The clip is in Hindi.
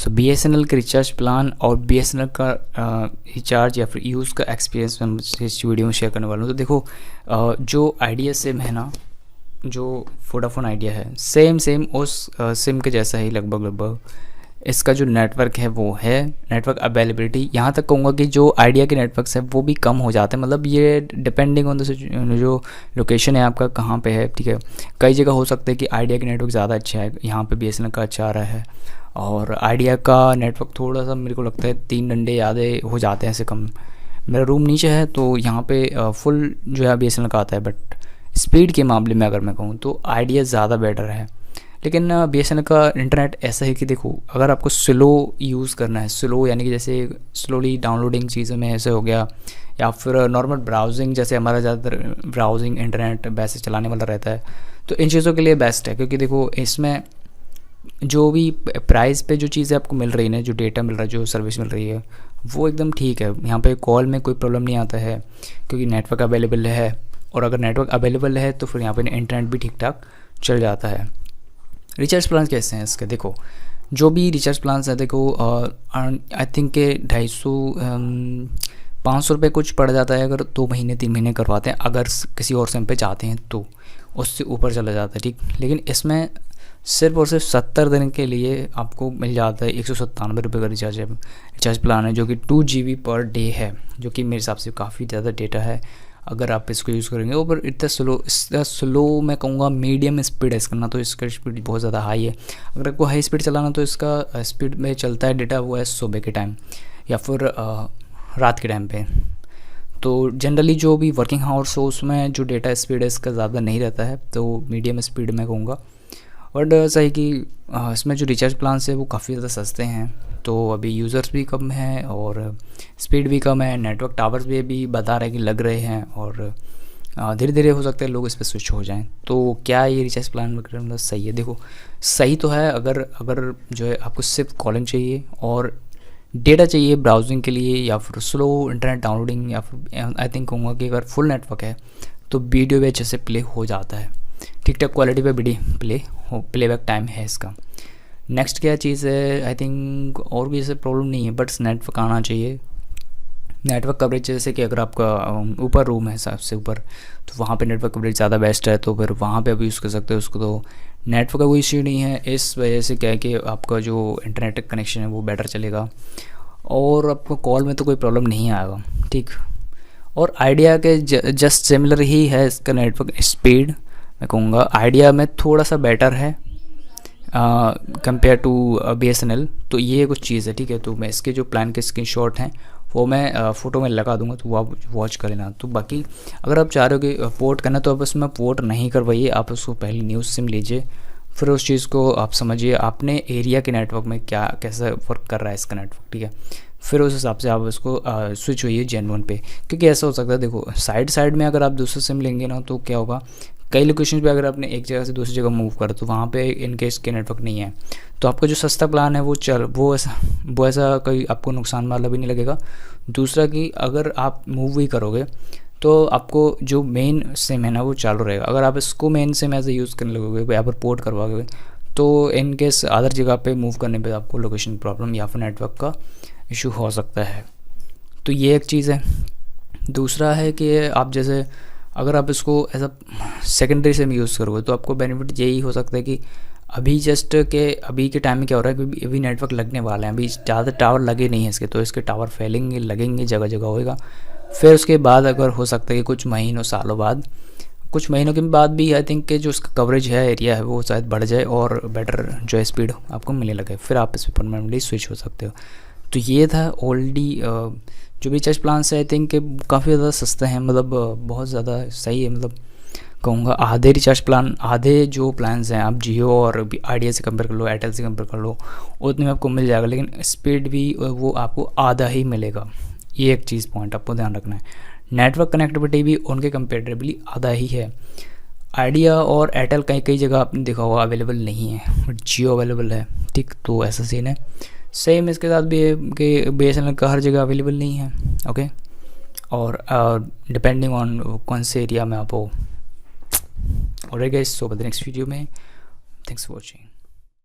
सो बीएसएनएल के रिचार्ज प्लान और बीएसएनएल का रिचार्ज या फिर यूज़ का एक्सपीरियंस मैं इस वीडियो में शेयर करने वाला हूँ। तो देखो जो आइडिया सिम है ना, जो वोडाफोन आइडिया है, सेम उस सिम के जैसा ही लगभग इसका जो नेटवर्क है वो है। नेटवर्क अवेलेबिलिटी यहाँ तक कहूँगा कि जो आइडिया के नेटवर्क्स है वो भी कम हो जाते हैं, मतलब ये डिपेंडिंग ऑन द जो लोकेशन है आपका कहाँ पे है, ठीक है। कई जगह हो सकता है कि आइडिया के नेटवर्क ज़्यादा अच्छा है, यहाँ पे बीएसएनएल का अच्छा आ रहा है, और आइडिया का नेटवर्क थोड़ा सा मेरे को लगता है 3 डंडे ज़्यादा हो जाते हैं ऐसे कम। मेरा रूम नीचे है तो यहाँ पे फुल जो है बीएसएनएल का आता है, बट स्पीड के मामले में अगर मैं कहूँ तो आइडिया ज़्यादा बेटर है। लेकिन बीएसएनएल का इंटरनेट ऐसा है कि देखो अगर आपको स्लो यूज़ करना है, स्लो यानी कि जैसे स्लोली डाउनलोडिंग चीज़ों में ऐसे हो गया, या फिर नॉर्मल ब्राउजिंग, जैसे हमारा ज़्यादातर ब्राउजिंग इंटरनेट वैसे चलाने वाला रहता है, तो इन चीज़ों के लिए बेस्ट है। क्योंकि देखो इसमें जो भी प्राइस पे जो चीज़ें आपको मिल रही है, जो डेटा मिल रहा है, जो सर्विस मिल रही है, वो एकदम ठीक है। यहाँ पे कॉल में कोई प्रॉब्लम नहीं आता है क्योंकि नेटवर्क अवेलेबल है, और अगर नेटवर्क अवेलेबल है तो फिर यहाँ पे इंटरनेट भी ठीक ठाक चल जाता है। रिचार्ज प्लान कैसे हैं इसके, देखो जो भी रिचार्ज प्लान है, देखो आई थिंक के 250 500 रुपये कुछ पड़ जाता है अगर 2 महीने 3 महीने करवाते हैं, अगर किसी और सिम पे चाहते हैं तो उससे ऊपर चला जाता है, ठीक। लेकिन इसमें सिर्फ और सिर्फ 70 दिन के लिए आपको मिल जाता है 197 रुपये का रिचार्ज प्लान है, जो कि 2 GB पर डे है, जो कि मेरे हिसाब से काफ़ी ज़्यादा डेटा है अगर आप इसको यूज़ करेंगे। ऊपर इतना स्लो मैं कहूँगा मीडियम स्पीड है इसका, ना तो इसका स्पीड बहुत ज़्यादा हाई है। अगर आपको हाई स्पीड चलाना तो इसका स्पीड में चलता है डेटा वो है सुबह के टाइम या फिर रात के टाइम पे। तो जनरली जो भी वर्किंग आवर्स हो उसमें जो डेटा स्पीड है इसका ज़्यादा नहीं रहता है, तो मीडियम स्पीड मैं कहूँगा। बट सही कि इसमें जो रिचार्ज प्लान है वो काफ़ी ज़्यादा सस्ते हैं, तो अभी यूज़र्स भी कम हैं और स्पीड भी कम है, नेटवर्क टावर्स भी अभी बता रहे हैं कि लग रहे हैं, और धीरे धीरे हो सकता है लोग इस पर स्विच हो जाएं। तो क्या ये रिचार्ज प्लान मतलब सही है? देखो सही तो है अगर जो है आपको सिर्फ कॉलिंग चाहिए और डेटा चाहिए ब्राउजिंग के लिए, या फिर स्लो इंटरनेट डाउनलोडिंग, या फिर आई थिंक कहूँगा कि अगर फुल नेटवर्क है तो वीडियो भी अच्छे से प्ले हो जाता है, ठीक ठाक क्वालिटी पे वीडियो प्लेबैक टाइम है इसका। नेक्स्ट क्या चीज़ है, आई थिंक और भी ऐसे प्रॉब्लम नहीं है, बट नेटवर्क आना चाहिए। नेटवर्क कवरेज जैसे कि अगर आपका ऊपर रूम है सबसे ऊपर, तो वहाँ पे नेटवर्क कवरेज ज़्यादा बेस्ट है, तो फिर वहाँ पे आप यूज़ कर सकते हो उसको। तो नेटवर्क का कोई इश्यू नहीं है, इस वजह से क्या है कि आपका जो इंटरनेट कनेक्शन है वो बेटर चलेगा, और आपको कॉल में तो कोई प्रॉब्लम नहीं आएगा, ठीक। और आइडिया के जस्ट सिमिलर ही है इसका नेटवर्क स्पीड, मैं कहूँगा आइडिया में थोड़ा सा बेटर है कंपेयर टू बीएसएनएल। तो ये कुछ चीज़ है, ठीक है। तो मैं इसके जो प्लान के स्क्रीनशॉट हैं वो मैं फ़ोटो में लगा दूंगा, तो वो आप वॉच कर लेना। तो बाकी अगर आप चाह रहे हो कि पोर्ट करना, तो आप उसमें पोर्ट नहीं करवाइए, आप उसको पहले न्यूज़ सिम लीजिए, फिर उस चीज़ को आप समझिए अपने एरिया के नेटवर्क में क्या कैसा वर्क कर रहा है इसका नेटवर्क, ठीक है। फिर उस हिसाब से आप उसको स्विच होइए जेन 1 पे, क्योंकि ऐसा हो सकता है देखो साइड में अगर आप दूसरा सिम लेंगे ना तो क्या होगा, कई लोकेशन पे अगर आपने एक जगह से दूसरी जगह मूव करा तो वहाँ पे इनकेस के नेटवर्क नहीं है, तो आपका जो सस्ता प्लान है वो ऐसा कोई आपको नुकसान वाला भी नहीं लगेगा। दूसरा कि अगर आप मूव भी करोगे तो आपको जो मेन सिम है ना वो चालू रहेगा। अगर आप इसको मेन सिम ऐसे यूज़ करने लगोगे या फिर पोर्ट करवाओगे तो इनकेस अदर जगह पे मूव करने पे आपको लोकेशन प्रॉब्लम या फिर नेटवर्क का इशू हो सकता है। तो ये एक चीज़ है। दूसरा है कि आप जैसे अगर आप इसको as a secondary SIM use करोगे तो आपको बेनिफिट यही हो सकता है कि अभी के टाइम में क्या हो रहा है कि अभी नेटवर्क लगने वाले हैं, अभी ज़्यादा टावर लगे नहीं हैं इसके, तो इसके टावर फैलेंगे लगेंगे जगह जगह होएगा। फिर उसके बाद अगर हो सकता है कि कुछ महीनों के बाद भी आई थिंक कि जो उसका कवरेज है एरिया है वो शायद बढ़ जाए और बेटर जो है स्पीड आपको मिलने लगे, फिर आप इस पर परमानेंटली स्विच हो सकते हो। तो ये था ऑलरेडी जो भी रिचार्ज प्लान है आई थिंक कि काफ़ी ज़्यादा सस्ते हैं, मतलब बहुत ज़्यादा सही है। मतलब कहूँगा आधे जो प्लान्स हैं आप जियो और आइडिया से कंपेयर कर लो, एयरटेल से कंपेयर कर लो, उतने में आपको मिल जाएगा, लेकिन स्पीड भी वो आपको आधा ही मिलेगा। ये एक चीज़ पॉइंट आपको ध्यान रखना है। नेटवर्क कनेक्टिविटी भी उनके कंपेरेटिवली आधा ही है। आइडिया और एयरटेल कई जगह आपने देखा होगा अवेलेबल नहीं है, बट जियो अवेलेबल है, ठीक। तो ऐसा सीन है। सेम इसके साथ भी है कि बीएसएनएल का हर जगह अवेलेबल नहीं है, ओके। और डिपेंडिंग ऑन कौन से एरिया में आप हो। और guys, so the next video में, थैंक्स फॉर वॉचिंग।